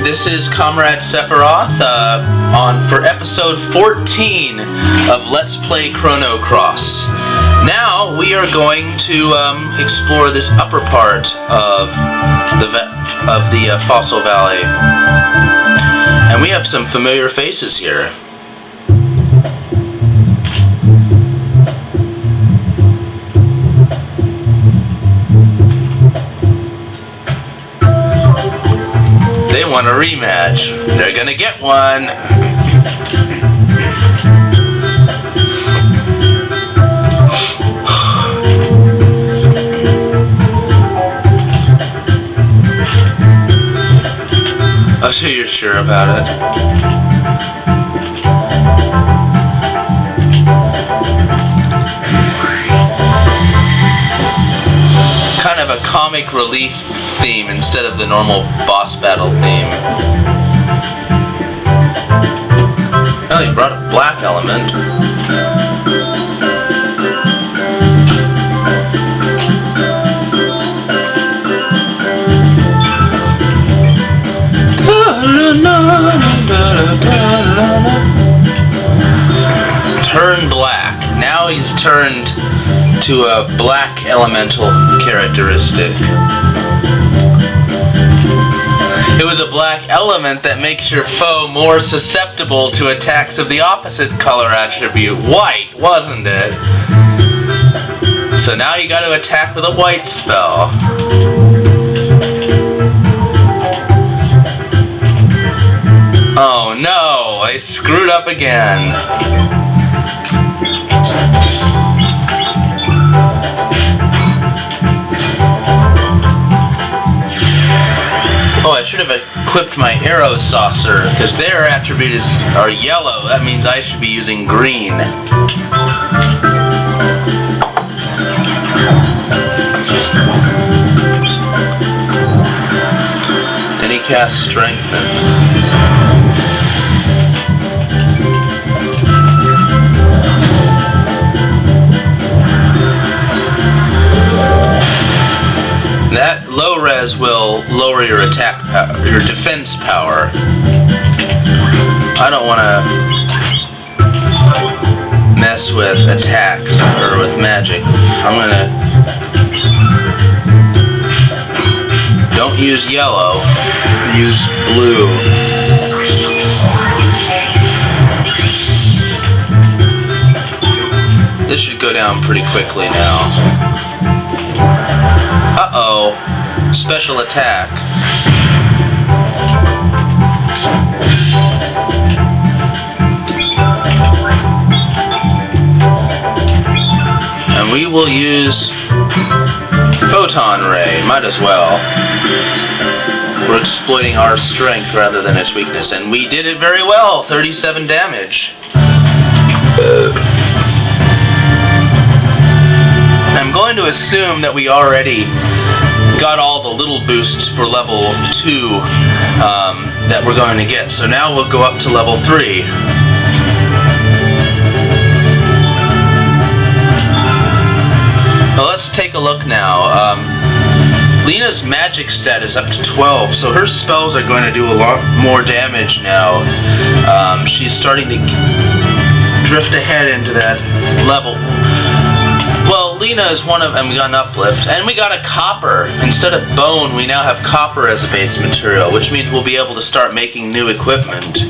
this is Comrade Sephiroth for episode 14 of Let's Play Chrono Cross. Now we are going to explore this upper part of the Fossil Valley, and we have some familiar faces here. They want a rematch. They're gonna get one. Oh, so you're sure about it? Kind of a comic relief theme instead of the normal boss battle theme. Oh, he brought a black element. Turn black. Now he's turned to a black elemental characteristic. It was a black element that makes your foe more susceptible to attacks of the opposite color attribute, white, wasn't it? So now you gotta attack with a white spell. Oh no, I screwed up again. Oh, I should have equipped my arrow saucer, because their attribute are yellow. That means I should be using green. Then he casts Strengthen. That low res will lower your attack power, your defense power. I don't want to mess with attacks or with magic. I'm gonna don't use yellow, use blue. This should go down pretty quickly now. Uh-oh. Special attack. And we will use Photon Ray. Might as well. We're exploiting our strength rather than its weakness. And we did it very well. 37 damage. I'm going to assume that we already got all the little boosts for level 2 that we're going to get. So now we'll go up to level 3. Well, let's take a look now. Lena's magic stat is up to 12, so her spells are going to do a lot more damage now. She's starting to drift ahead into that level. Well, Lena is one of, and we got an uplift, and we got a copper. Instead of bone, we now have copper as a base material, which means we'll be able to start making new equipment.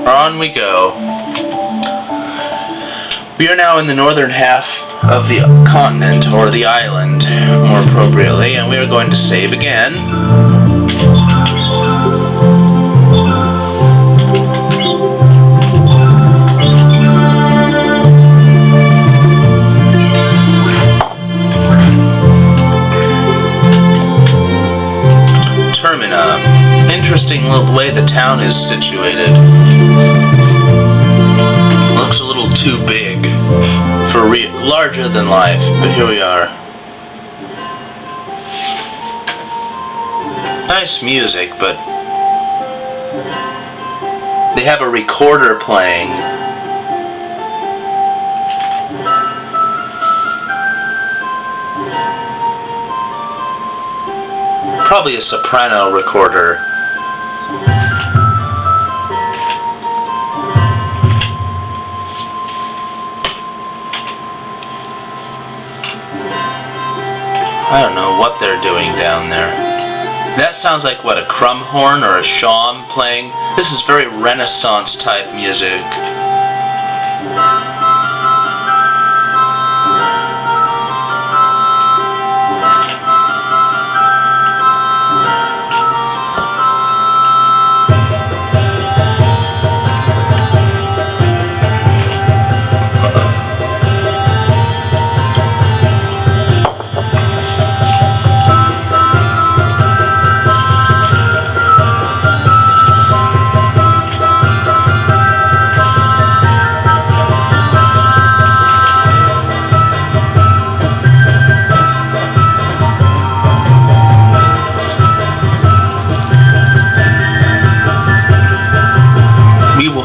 On we go. We are now in the northern half of the continent, or the island, more appropriately, and we are going to save again. Termina. Interesting little way the town is situated. Looks a little too big for larger than life, but here we are. Nice music, but They have a recorder playing. Probably a soprano recorder. I don't know what they're doing down there. That sounds like, what, a crumb horn or a shawm playing? This is very Renaissance type music.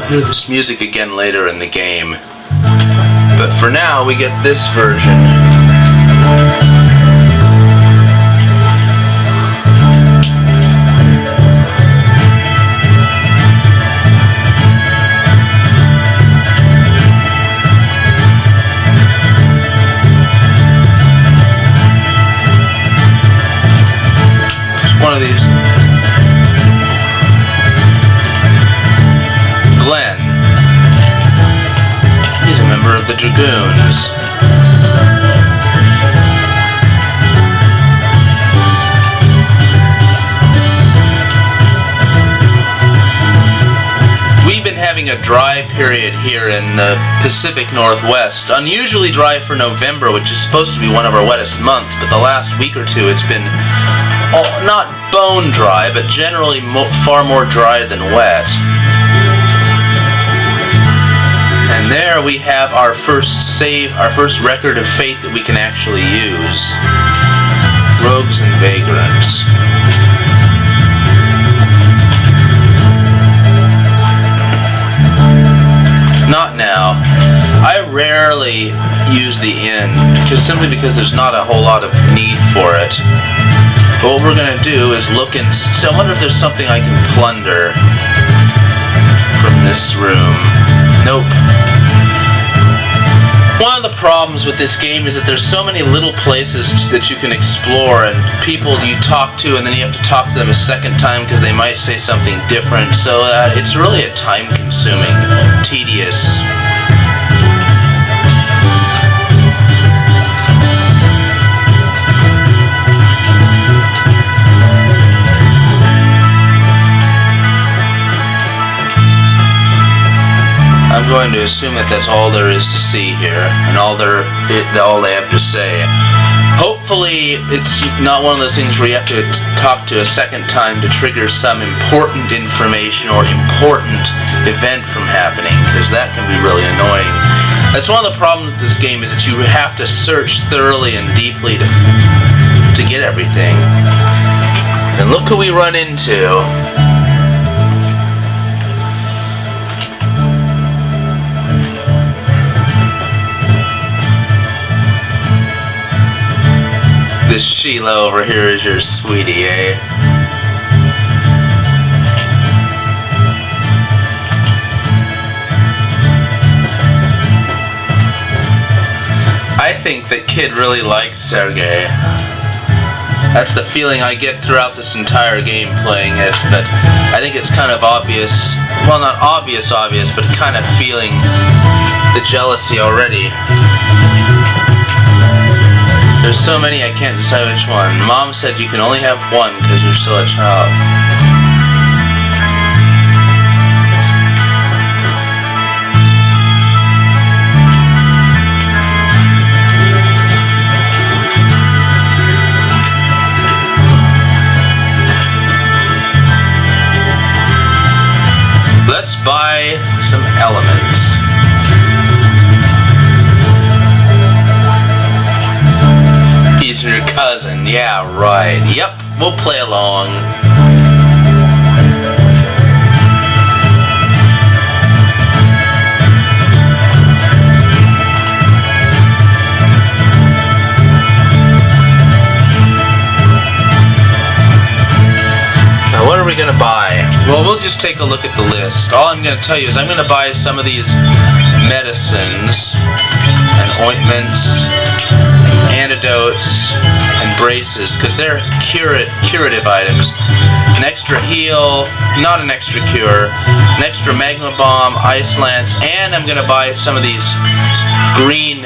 Hear this music again later in the game, but for now we get this version. It's one of these. He's a member of the Dragoons. We've been having a dry period here in the Pacific Northwest. Unusually dry for November, which is supposed to be one of our wettest months, but the last week or two it's been not bone dry, but generally far more dry than wet. And there we have our first save, our first record of fate that we can actually use. Rogues and Vagrants. Not now. I rarely use the inn, just simply because there's not a whole lot of need for it. But what we're going to do is look and so I wonder if there's something I can plunder from this room. Nope. One of the problems with this game is that there's so many little places that you can explore and people you talk to, and then you have to talk to them a second time because they might say something different. So it's really a time-consuming, tedious. I'm going to assume that that's all there is to see here, and all they have to say. Hopefully, it's not one of those things where you have to talk to a second time to trigger some important information or important event from happening, because that can be really annoying. That's one of the problems with this game, is that you have to search thoroughly and deeply to get everything. And look who we run into. This Sheila over here is your sweetie, eh? I think that kid really likes Sergei. That's the feeling I get throughout this entire game playing it, but I think it's kind of obvious, well, not obvious, but kind of feeling the jealousy already. There's so many I can't decide which one. Mom said you can only have one because you're still a child. Let's buy some elements. He's your cousin. Yeah, right. Yep, we'll play along. Well, we'll just take a look at the list. All I'm going to tell you is I'm going to buy some of these medicines and ointments and antidotes and braces because they're curative items. An extra heal, not an extra cure, an extra magma bomb, ice lance, and I'm going to buy some of these green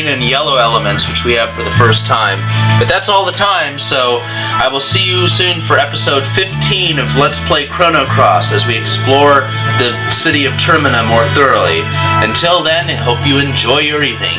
and yellow elements, which we have for the first time. But that's all the time, so I will see you soon for episode 15 of Let's Play Chrono Cross as we explore the city of Termina more thoroughly. Until then, I hope you enjoy your evening.